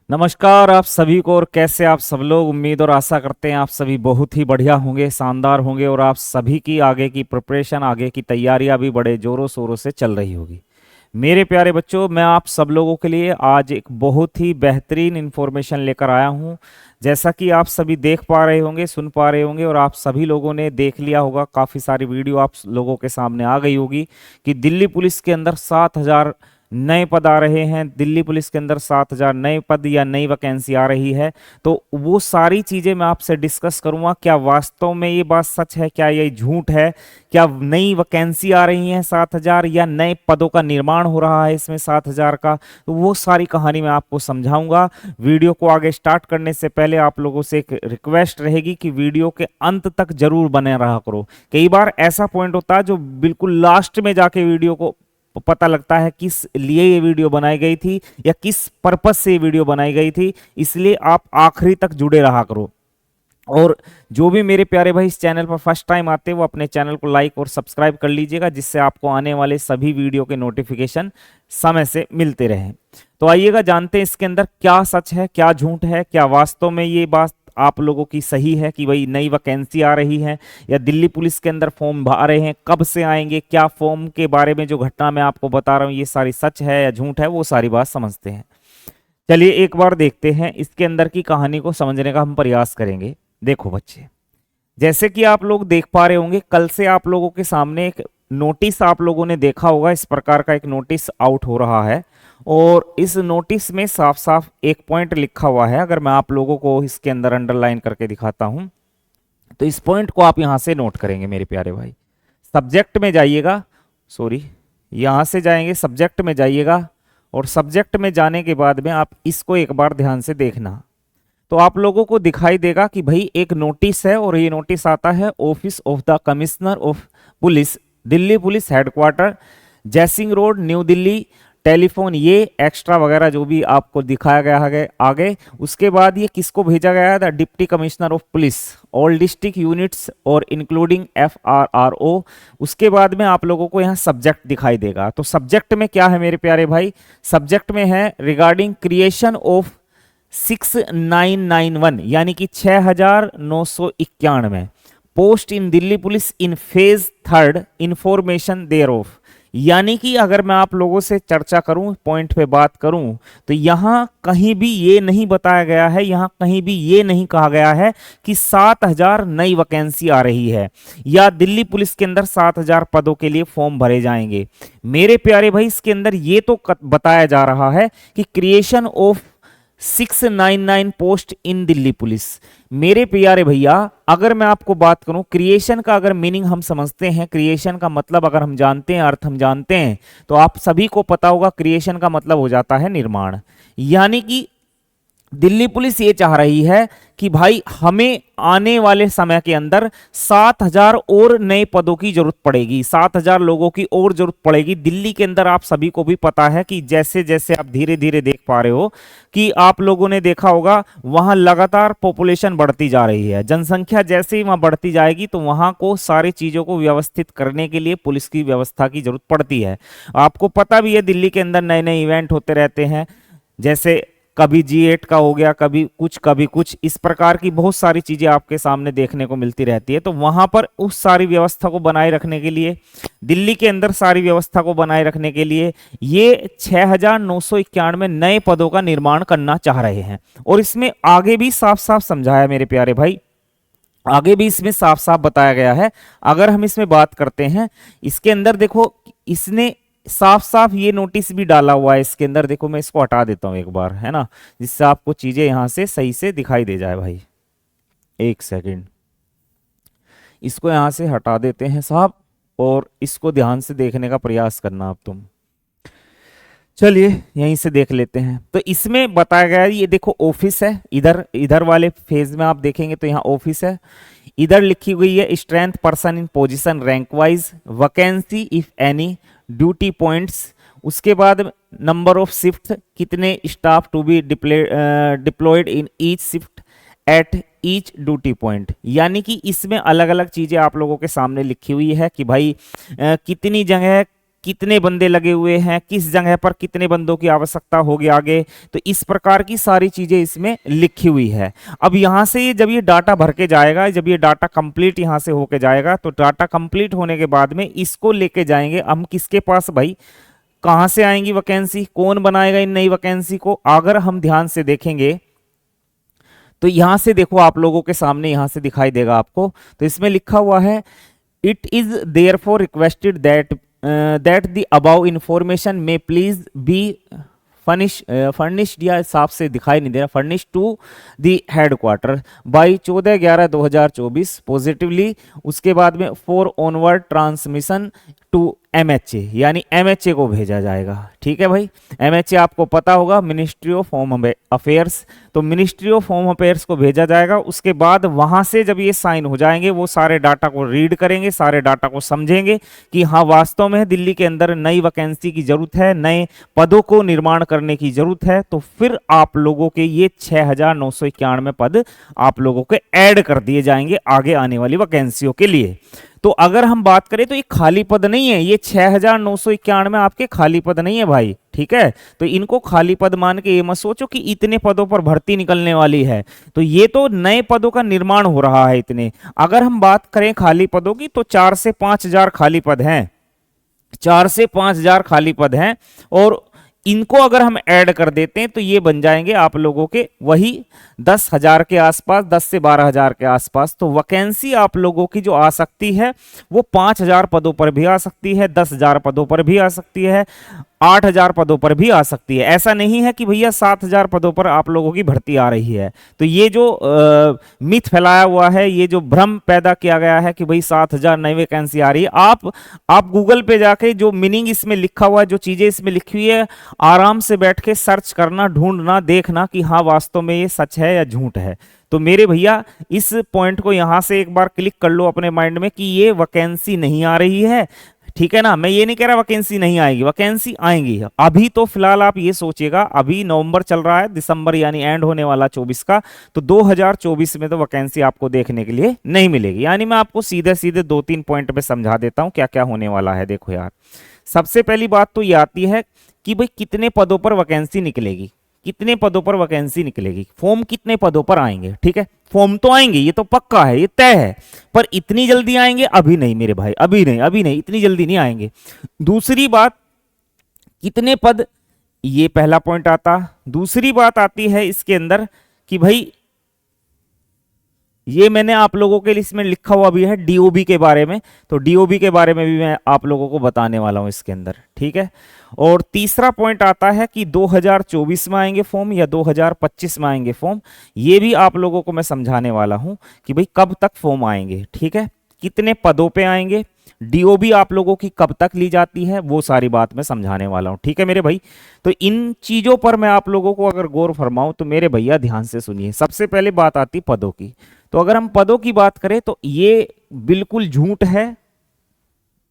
नमस्कार आप सभी को। और कैसे आप सब लोग? उम्मीद और आशा करते हैं आप सभी बहुत ही बढ़िया होंगे, शानदार होंगे और आप सभी की आगे की प्रिपरेशन, आगे की तैयारियां भी बड़े जोरों शोरों से चल रही होगी। मेरे प्यारे बच्चों, मैं आप सब लोगों के लिए आज एक बहुत ही बेहतरीन इन्फॉर्मेशन लेकर आया हूं। जैसा कि आप सभी देख पा रहे होंगे, सुन पा रहे होंगे और आप सभी लोगों ने देख लिया होगा, काफ़ी सारी वीडियो आप लोगों के सामने आ गई होगी कि दिल्ली पुलिस के अंदर 7,000 नए पद आ रहे हैं। दिल्ली पुलिस के अंदर 7,000 नए पद या नई वैकेंसी आ रही है। तो वो सारी चीज़ें मैं आपसे डिस्कस करूंगा। क्या वास्तव में ये बात सच है, क्या ये झूठ है? क्या नई वैकेंसी आ रही है 7,000 या नए पदों का निर्माण हो रहा है इसमें 7,000 का? तो वो सारी कहानी मैं आपको समझाऊंगा। वीडियो को आगे स्टार्ट करने से पहले आप लोगों से एक रिक्वेस्ट रहेगी कि वीडियो के अंत तक जरूर बने रहा करो। कई बार ऐसा पॉइंट होता है जो बिल्कुल लास्ट में जाके वीडियो को पता लगता है किस लिए ये वीडियो बनाई गई थी या किस पर्पस से ये वीडियो बनाई गई थी। इसलिए आप आखिरी तक जुड़े रहा करो। और जो भी मेरे प्यारे भाई इस चैनल पर फर्स्ट टाइम आते हैं वो अपने चैनल को लाइक और सब्सक्राइब कर लीजिएगा, जिससे आपको आने वाले सभी वीडियो के नोटिफिकेशन समय से मिलते रहें। तो आइएगा जानते हैं इसके अंदर क्या सच है, क्या झूठ है। क्या वास्तव में ये बात आप लोगों की सही है कि भाई नई वैकेंसी आ रही है, या दिल्ली पुलिस के अंदर फॉर्म आ रहे हैं, कब से आएंगे, क्या फॉर्म के बारे में जो घटना मैं आपको बता रहा हूँ ये सारी सच है या झूठ है, वो सारी बात समझते हैं। चलिए एक बार देखते हैं इसके अंदर की कहानी को समझने का हम प्रयास करेंगे। देखो बच्चे, जैसे कि आप लोग देख पा रहे होंगे, कल से आप लोगों के सामने एक नोटिस आप लोगों ने देखा होगा। इस प्रकार का एक नोटिस आउट हो रहा है और इस नोटिस में साफ साफ एक पॉइंट लिखा हुआ है। अगर मैं आप लोगों को इसके अंदर अंडरलाइन करके दिखाता हूं तो इस पॉइंट को आप यहां से नोट करेंगे मेरे प्यारे भाई। सब्जेक्ट में जाइएगा, सॉरी, यहां से जाएंगे सब्जेक्ट में जाइएगा और सब्जेक्ट में जाने के बाद में आप इसको एक बार ध्यान से देखना। तो आप लोगों को दिखाई देगा कि भाई एक नोटिस है और ये नोटिस आता है office of the commissioner of police, Delhi police headquarter, Jaisingh road, new Delhi, telephone, ये एक्स्ट्रा वगैरह जो भी आपको दिखाया गया है आगे। उसके बाद ये किसको भेजा गया है? The deputy commissioner of police, all district units और इंक्लूडिंग FRRO। उसके बाद में आप लोगों को यहाँ सब्जेक्ट दिखाई देगा। तो सब्जेक्ट में क्या है मेरे प्यारे भाई? सब्जेक्ट में है रिगार्डिंग क्रिएशन ऑफ 6991 यानी कि 6,991 post in Delhi police in phase third information there of. यानी कि अगर मैं आप लोगों से चर्चा करूं, पॉइंट पे बात करूं, तो यहां कहीं भी ये नहीं बताया गया है, यहां कहीं भी ये नहीं कहा गया है कि 7,000 नई वैकेंसी आ रही है या दिल्ली पुलिस के अंदर 7,000 पदों के लिए फॉर्म भरे जाएंगे। मेरे प्यारे भाई इसके अंदर ये तो बताया जा रहा है कि creation of 699 post in Delhi police. मेरे प्यारे भैया, अगर मैं आपको बात करूं क्रिएशन का, अगर मीनिंग हम समझते हैं, क्रिएशन का मतलब अगर हम जानते हैं, अर्थ हम जानते हैं, तो आप सभी को पता होगा क्रिएशन का मतलब हो जाता है निर्माण। यानी कि दिल्ली पुलिस ये चाह रही है कि भाई हमें आने वाले समय के अंदर 7,000 और नए पदों की जरूरत पड़ेगी, 7,000 लोगों की और जरूरत पड़ेगी दिल्ली के अंदर। आप सभी को भी पता है कि जैसे जैसे आप धीरे धीरे देख पा रहे हो कि आप लोगों ने देखा होगा वहां लगातार पॉपुलेशन बढ़ती जा रही है। जनसंख्या जैसे ही वहां बढ़ती जाएगी तो वहां को सारी चीजों को व्यवस्थित करने के लिए पुलिस की व्यवस्था की जरूरत पड़ती है। आपको पता भी है दिल्ली के अंदर नए नए इवेंट होते रहते हैं, जैसे कभी G8 का हो गया, कभी कुछ इस प्रकार की बहुत सारी चीजें आपके सामने देखने को मिलती रहती है। तो वहां पर उस सारी व्यवस्था को बनाए रखने के लिए, दिल्ली के अंदर सारी व्यवस्था को बनाए रखने के लिए ये 6,991 नए पदों का निर्माण करना चाह रहे हैं। और इसमें आगे भी साफ साफ समझाया मेरे प्यारे भाई, आगे भी इसमें साफ साफ बताया गया है। अगर हम इसमें बात करते हैं, इसके अंदर देखो इसने साफ साफ ये नोटिस भी डाला हुआ है इसके अंदर। देखो मैं इसको हटा देता हूं एक बार, है ना, जिससे आपको चीजें यहां से सही से दिखाई दे जाए भाई। एक सेकंड, इसको यहां से हटा देते हैं साहब और इसको ध्यान से देखने का प्रयास करना अब तुम। चलिए यहीं से देख लेते हैं। तो इसमें बताया गया है, ये देखो ऑफिस है, इधर इधर वाले फेज में आप देखेंगे तो यहाँ ऑफिस है। इधर लिखी हुई है strength person in position rank wise, vacancy if any, duty points. उसके बाद नंबर ऑफ शिफ्ट, कितने staff to be deployed in each shift at each duty point. यानी कि इसमें अलग अलग चीजें आप लोगों के सामने लिखी हुई है कि भाई कितनी जगह कितने बंदे लगे हुए हैं, किस जगह पर कितने बंदों की आवश्यकता होगी आगे। तो इस प्रकार की सारी चीजें इसमें लिखी हुई है। अब यहां से जब ये डाटा भर के जाएगा, जब ये डाटा कंप्लीट यहां से होके जाएगा, तो डाटा कंप्लीट होने के बाद में इसको लेके जाएंगे हम किसके पास भाई, कहां से आएंगी वैकेंसी, कौन बनाएगा इन नई वैकेंसी को। अगर हम ध्यान से देखेंगे तो यहां से देखो आप लोगों के सामने यहां से दिखाई देगा आपको, तो इसमें लिखा हुआ है it is there for requested that the above information में प्लीज बी फर्निश्ड, या साफ से दिखाई नहीं दे रहा, furnish to the headquarter by 14/11/2024 positively. उसके बाद में for onward transmission to MHA, यानी एमएचए को भेजा जाएगा। ठीक है भाई, एमएचए आपको पता होगा मिनिस्ट्री ऑफ होम अफेयर्स, तो मिनिस्ट्री ऑफ होम अफेयर्स को भेजा जाएगा। उसके बाद वहां से जब ये साइन हो जाएंगे, वो सारे डाटा को रीड करेंगे, सारे डाटा को समझेंगे कि हाँ वास्तव में दिल्ली के अंदर नई वैकेंसी की जरूरत है, नए पदों को निर्माण करने की जरूरत है। तो फिर आप लोगों के ये 6,991 पद आप लोगों के ऐड कर दिए जाएंगे आगे आने वाली वैकेंसियों के लिए। तो अगर हम बात करें तो ये खाली पद नहीं है, ये 6,991 आपके खाली पद नहीं है भाई। ठीक है, तो इनको खाली पद मान के ये मत सोचो कि इतने पदों पर भर्ती निकलने वाली है, तो ये तो नए पदों का निर्माण हो रहा है इतने। अगर हम बात करें खाली पदों की तो 4 से 5,000 खाली पद हैं, 4 से 5,000 खाली पद हैं, और इनको अगर हम ऐड कर देते हैं तो ये बन जाएंगे आप लोगों के वही 10,000 के आसपास, 10 से 12,000 के आसपास। तो वैकेंसी आप लोगों की जो आ सकती है वो 5,000 पदों पर भी आ सकती है, 10,000 पदों पर भी आ सकती है, 8,000 पदों पर भी आ सकती है। ऐसा नहीं है कि भैया 7,000 पदों पर आप लोगों की भर्ती आ रही है। तो ये जो मिथ फैलाया हुआ है, ये जो भ्रम पैदा किया गया है कि भाई 7,000 नई वैकेंसी आ रही है, आप गूगल पे जाके जो मीनिंग इसमें लिखा हुआ है, जो चीजें इसमें लिखी हुई है, आराम से बैठ के सर्च करना, ढूंढना, देखना कि हाँ वास्तव में ये सच है या झूठ है। तो मेरे भैया इस पॉइंट को यहां से एक बार क्लिक कर लो अपने माइंड में कि ये वैकेंसी नहीं आ रही है। ठीक है ना, मैं ये नहीं कह रहा वैकेंसी नहीं आएगी, वैकेंसी आएंगी। अभी तो फिलहाल आप ये सोचिएगा, अभी नवंबर चल रहा है, दिसंबर यानी एंड होने वाला 24 का, तो 2024 में तो वैकेंसी आपको देखने के लिए नहीं मिलेगी। यानी मैं आपको सीधे सीधे 2-3 पॉइंट पे समझा देता हूं क्या क्या होने वाला है। देखो यार, सबसे पहली बात तो ये आती है कि भाई कितने पदों पर वैकेंसी निकलेगी, कितने पदों पर वैकेंसी निकलेगी, फॉर्म कितने पदों पर आएंगे। ठीक है, फॉर्म तो आएंगे, ये तो पक्का है, ये तय है, पर इतनी जल्दी आएंगे अभी नहीं मेरे भाई, अभी नहीं, अभी नहीं, इतनी जल्दी नहीं आएंगे। दूसरी बात, कितने पद, ये पहला पॉइंट आता। दूसरी बात आती है इसके अंदर कि भाई ये मैंने आप लोगों के लिए इसमें लिखा हुआ भी है डीओबी के बारे में, तो डीओबी के बारे में भी मैं आप लोगों को बताने वाला हूं इसके अंदर। ठीक है, और तीसरा पॉइंट आता है कि 2024 में आएंगे फॉर्म या 2025 में आएंगे फॉर्म, ये भी आप लोगों को मैं समझाने वाला हूं कि भाई कब तक फॉर्म आएंगे। ठीक है, कितने पदों पे आएंगे, डीओबी आप लोगों की कब तक ली जाती है, वो सारी बात मैं समझाने वाला हूं। ठीक है मेरे भाई, तो इन चीजों पर मैं आप लोगों को अगर गौर फरमाऊं तो मेरे भैया ध्यान से सुनिए। सबसे पहले बात आती पदों की, तो अगर हम पदों की बात करें तो ये बिल्कुल झूठ है,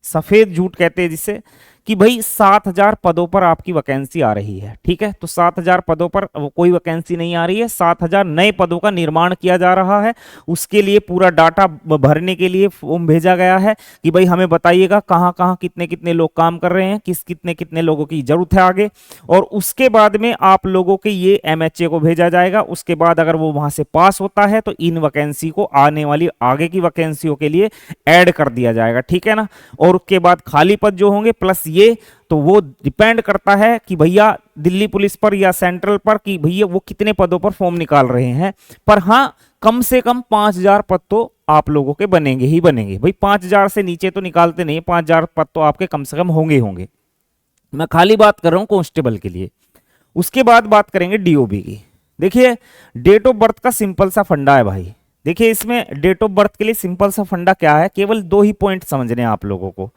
सफेद झूठ कहते हैं जिसे, कि भाई 7,000 पदों पर आपकी वैकेंसी आ रही है। ठीक है, तो 7,000 पदों पर कोई वैकेंसी नहीं आ रही है, 7,000 नए पदों का निर्माण किया जा रहा है। उसके लिए पूरा डाटा भरने के लिए फॉर्म भेजा गया है कि भाई हमें बताइएगा कहाँ कहाँ कितने कितने लोग काम कर रहे हैं, कितने कितने लोगों की जरूरत है आगे, और उसके बाद में आप लोगों के ये एमएचए को भेजा जाएगा। उसके बाद अगर वो वहां से पास होता है तो इन वैकेंसी को आने वाली आगे की वैकेंसियों के लिए ऐड कर दिया जाएगा। ठीक है ना, और उसके बाद खाली पद जो होंगे प्लस ये, तो वो डिपेंड करता है कि भैया दिल्ली पुलिस पर या सेंट्रल पर कि भैया वो कितने पदों पर फॉर्म निकाल रहे हैं। पर हाँ, कम से कम 5,000 पद तो आप लोगों के बनेंगे ही बनेंगे भाई, 5,000 से नीचे तो निकालते नहीं, 5,000 पद तो आपके कम से कम होंगे होंगे। मैं खाली बात कर रहा हूं कांस्टेबल के लिए। उसके बाद बात करेंगे डीओबी की। देखिए, डेट ऑफ बर्थ का सिंपल सा फंडा है भाई। देखिए, इसमें डेट ऑफ बर्थ के लिए सिंपल सा फंडा क्या है, केवल 2 ही पॉइंट समझने हैं आप लोगों को।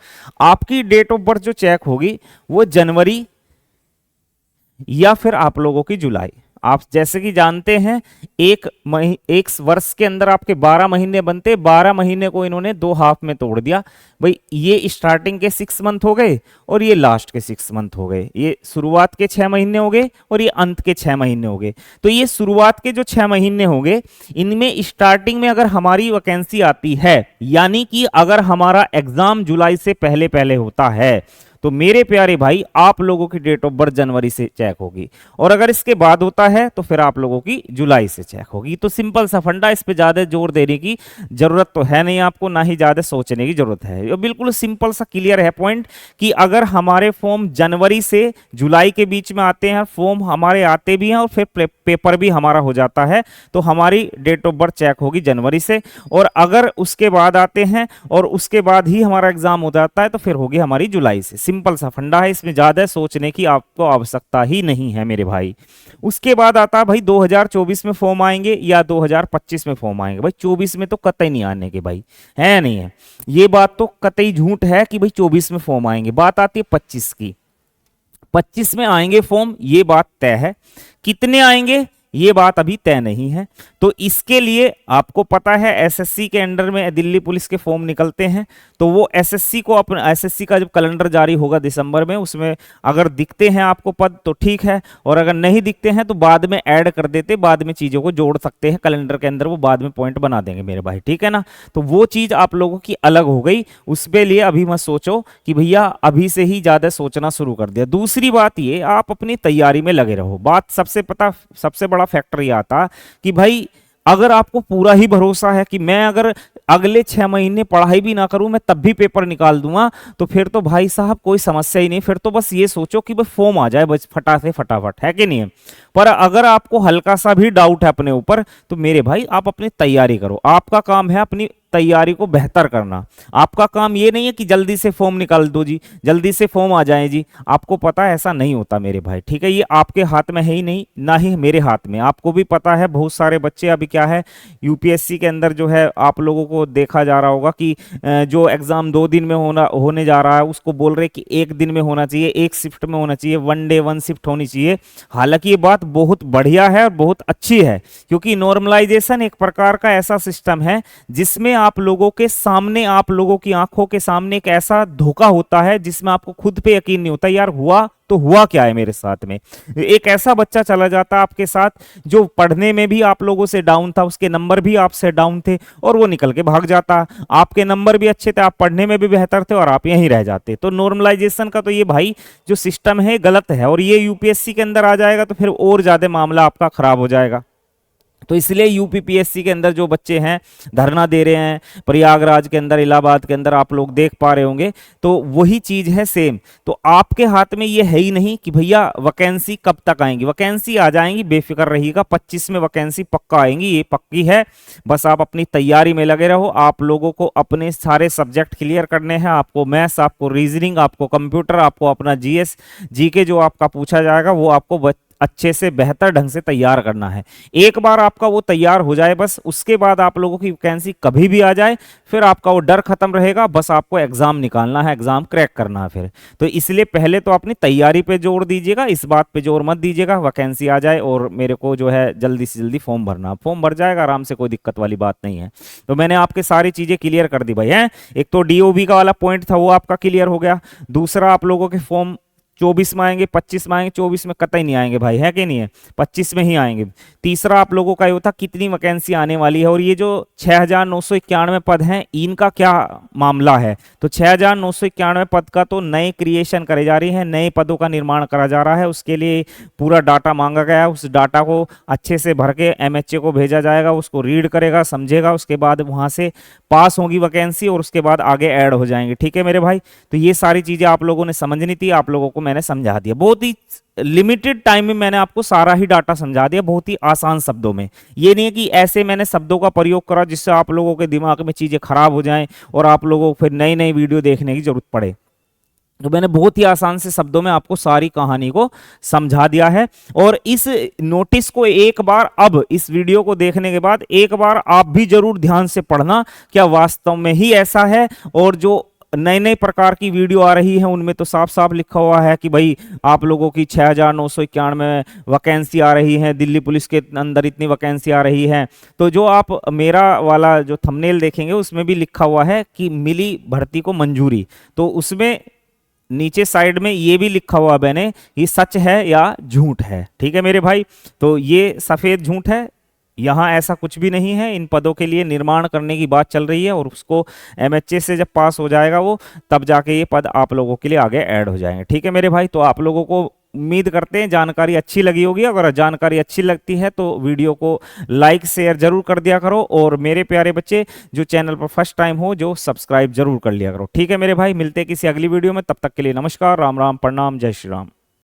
आपकी डेट ऑफ बर्थ जो चेक होगी वो जनवरी या फिर आप लोगों की जुलाई। आप जैसे कि जानते हैं एक वर्ष के अंदर आपके 12 महीने बनते, 12 महीने को इन्होंने 2 हाफ में तोड़ दिया भाई। ये स्टार्टिंग के 6 मंथ हो गए और ये लास्ट के 6 मंथ हो गए, ये शुरुआत के 6 महीने हो गए और ये अंत के 6 महीने हो गए। तो ये शुरुआत के जो 6 महीने हो गए, इनमें स्टार्टिंग में अगर हमारी वैकेंसी आती है, यानी कि अगर हमारा एग्जाम जुलाई से पहले पहले होता है, तो मेरे प्यारे भाई आप लोगों की डेट ऑफ बर्थ जनवरी से चेक होगी, और अगर इसके बाद होता है तो फिर आप लोगों की जुलाई से चेक होगी। तो सिंपल सा फंडा, इस पे ज्यादा जोर देने की जरूरत तो है नहीं आपको, ना ही ज्यादा सोचने की जरूरत है। ये बिल्कुल सिंपल सा क्लियर है पॉइंट कि अगर हमारे फॉर्म जनवरी से जुलाई के बीच में आते हैं, फॉर्म हमारे आते भी हैं और फिर पेपर भी हमारा हो जाता है, तो हमारी डेट ऑफ बर्थ चेक होगी जनवरी से। और अगर उसके बाद आते हैं और उसके बाद ही हमारा एग्जाम हो जाता है तो फिर होगी हमारी जुलाई से। सिंपल सा फंडा है, इसमें ज्यादा सोचने की आपको आवश्यकता ही नहीं है मेरे भाई। उसके बाद आता है भाई 2024 में फॉर्म आएंगे या 2025 में फॉर्म आएंगे। भाई 24 में तो कतई नहीं आने के भाई, है नहीं है, ये बात तो कतई झूठ है कि भाई 24 में फॉर्म आएंगे। बात आती है 25 की, 25 में आएंगे फॉर्म, ये बात तय है। कितने आएंगे ये बात अभी तय नहीं है। तो इसके लिए आपको पता है एसएससी के अंडर में दिल्ली पुलिस के फॉर्म निकलते हैं, तो वो एसएससी को अपना, एसएससी का जब कैलेंडर जारी होगा दिसंबर में, उसमें अगर दिखते हैं आपको पद तो ठीक है, और अगर नहीं दिखते हैं तो बाद में ऐड कर देते, बाद में चीजों को जोड़ सकते हैं कैलेंडर के अंदर, वो बाद में पॉइंट बना देंगे मेरे भाई, ठीक है ना। तो वो चीज आप लोगों की अलग हो गई, उसके लिए अभी मत सोचो कि भैया अभी से ही ज्यादा सोचना शुरू कर दिया। दूसरी बात ये, आप अपनी तैयारी में लगे रहो। बात सबसे बड़ा फैक्टर ये आता कि भाई अगर आपको पूरा ही भरोसा है कि मैं अगर अगले 6 महीने पढ़ाई भी ना करूं मैं तब भी पेपर निकाल दूंगा, तो फिर तो भाई साहब कोई समस्या ही नहीं। फिर तो बस ये सोचो कि भाई फॉर्म आ जाए बस फटाफट, है कि नहीं है। पर अगर आपको हल्का सा भी डाउट है अपने ऊपर, तो मेरे भाई आप अपनी तैयारी करो। आपका काम है अपनी तैयारी को बेहतर करना। आपका काम ये नहीं है कि जल्दी से फॉर्म निकाल दो जी, जल्दी से फॉर्म आ जाए जी। आपको पता है ऐसा नहीं होता मेरे भाई, ठीक है। ये आपके हाथ में है ही नहीं, ना ही मेरे हाथ में। आपको भी पता है बहुत सारे बच्चे अभी क्या है, यूपीएससी के अंदर जो है आप लोगों को देखा जा रहा होगा कि जो एग्जाम 2 दिन में होने जा रहा है उसको बोल रहे कि 1 दिन में होना चाहिए, 1 शिफ्ट में होना चाहिए, 1 डे 1 शिफ्ट होनी चाहिए। हालांकि ये बात बहुत बढ़िया है और बहुत अच्छी है, क्योंकि नॉर्मलाइजेशन एक प्रकार का ऐसा सिस्टम है जिसमें आप लोगों के सामने, आप लोगों की आंखों के सामने एक ऐसा धोखा होता है जिसमें आपको खुद पे यकीन नहीं होता, यार हुआ तो हुआ क्या है मेरे साथ में। एक ऐसा बच्चा चला जाता आपके साथ जो पढ़ने में भी आप लोगों से डाउन था, उसके नंबर भी आपसे डाउन थे और वो निकल के भाग जाता। आपके नंबर भी अच्छे थे, आप पढ़ने में भी बेहतर थे और आप यहीं रह जाते। तो नॉर्मलाइजेशन का तो ये भाई जो सिस्टम है गलत है, और ये यूपीएससी के अंदर आ जाएगा तो फिर और ज्यादा मामला आपका खराब हो जाएगा। तो इसलिए यूपीपीएससी के अंदर जो बच्चे हैं धरना दे रहे हैं, प्रयागराज के अंदर, इलाहाबाद के अंदर, आप लोग देख पा रहे होंगे, तो वही चीज है सेम। तो आपके हाथ में ये है ही नहीं कि भैया वैकेंसी कब तक आएंगी। वैकेंसी आ जाएंगी, बेफिक्र रहिएगा, 25 में वैकेंसी पक्का आएंगी, ये पक्की है। बस आप अपनी तैयारी में लगे रहो। आप लोगों को अपने सारे सब्जेक्ट क्लियर करने हैं, आपको मैथ्स, आपको रीजनिंग, आपको कंप्यूटर, आपको अपना जीएस जीके जो आपका पूछा जाएगा वो आपको अच्छे से बेहतर ढंग से तैयार करना है। एक बार आपका वो तैयार हो जाए बस, उसके बाद आप लोगों की वैकेंसी कभी भी आ जाए फिर आपका वो डर खत्म रहेगा। बस आपको एग्जाम निकालना है, एग्जाम क्रैक करना है फिर। तो इसलिए पहले तो अपनी तैयारी पे जोर दीजिएगा, इस बात पे जोर मत दीजिएगा वैकेंसी आ जाए और मेरे को जो है जल्दी से जल्दी फॉर्म भरना। फॉर्म भर जाएगा आराम से, कोई दिक्कत वाली बात नहीं है। तो मैंने आपके सारी चीजें क्लियर कर दी भाई हैं। एक तो डीओबी का वाला पॉइंट था वो आपका क्लियर हो गया। दूसरा आप लोगों के फॉर्म 24 में आएंगे, 25 में आएंगे, 24 में कतई नहीं आएंगे भाई, है कि नहीं है, 25 में ही आएंगे। तीसरा आप लोगों का ये था कितनी वैकेंसी आने वाली है, और ये जो 6991 पद हैं इनका क्या मामला है। तो 6991 पद का तो नए क्रिएशन करे जा रही है, नए पदों का निर्माण करा जा रहा है। उसके लिए पूरा डाटा मांगा गया है, उस डाटा को अच्छे से भर के एमएचए को भेजा जाएगा, उसको रीड करेगा, समझेगा, उसके बाद वहां से पास होगी वैकेंसी और उसके बाद आगे ऐड हो जाएंगे। ठीक है मेरे भाई, तो ये सारी चीजें आप लोगों ने समझनी थी, आप लोगों को मैंने समझा दिया। बहुत ही लिमिटेड टाइम में मैंने आपको सारा ही डाटा समझा दिया, बहुत ही आसान शब्दों में। ये नहीं है कि ऐसे मैंने शब्दों का प्रयोग करा जिससे आप लोगों के दिमाग में चीजें खराब हो जाएं और आप लोगों को फिर नई नई वीडियो देखने की जरूरत पड़े। तो मैंने बहुत ही आसान से शब्दों में आपको सारी कहानी को समझा दिया है। और इस नोटिस को एक बार, अब इस वीडियो को देखने के बाद एक बार आप भी जरूर ध्यान से पढ़ना, क्या वास्तव में ही ऐसा है। और जो नए नए प्रकार की वीडियो आ रही है उनमें तो साफ साफ लिखा हुआ है कि भाई आप लोगों की 6991 वैकेंसी आ रही है, दिल्ली पुलिस के अंदर इतनी वैकेंसी आ रही है। तो जो आप मेरा वाला जो थंबनेल देखेंगे उसमें भी लिखा हुआ है कि मिली भर्ती को मंजूरी, तो उसमें नीचे साइड में ये भी लिखा हुआ मैंने, ये सच है या झूठ है। ठीक है मेरे भाई, तो ये सफेद झूठ है, यहाँ ऐसा कुछ भी नहीं है। इन पदों के लिए निर्माण करने की बात चल रही है और उसको एमएचए से जब पास हो जाएगा वो, तब जाके ये पद आप लोगों के लिए आगे ऐड हो जाएंगे। ठीक है मेरे भाई, तो आप लोगों को उम्मीद करते हैं जानकारी अच्छी लगी होगी। अगर जानकारी अच्छी लगती है तो वीडियो को लाइक शेयर जरूर कर दिया करो, और मेरे प्यारे बच्चे जो चैनल पर फर्स्ट टाइम हो जो सब्सक्राइब जरूर कर लिया करो। ठीक है मेरे भाई, मिलते हैं किसी अगली वीडियो में, तब तक के लिए नमस्कार, राम राम, प्रणाम, जय श्री राम।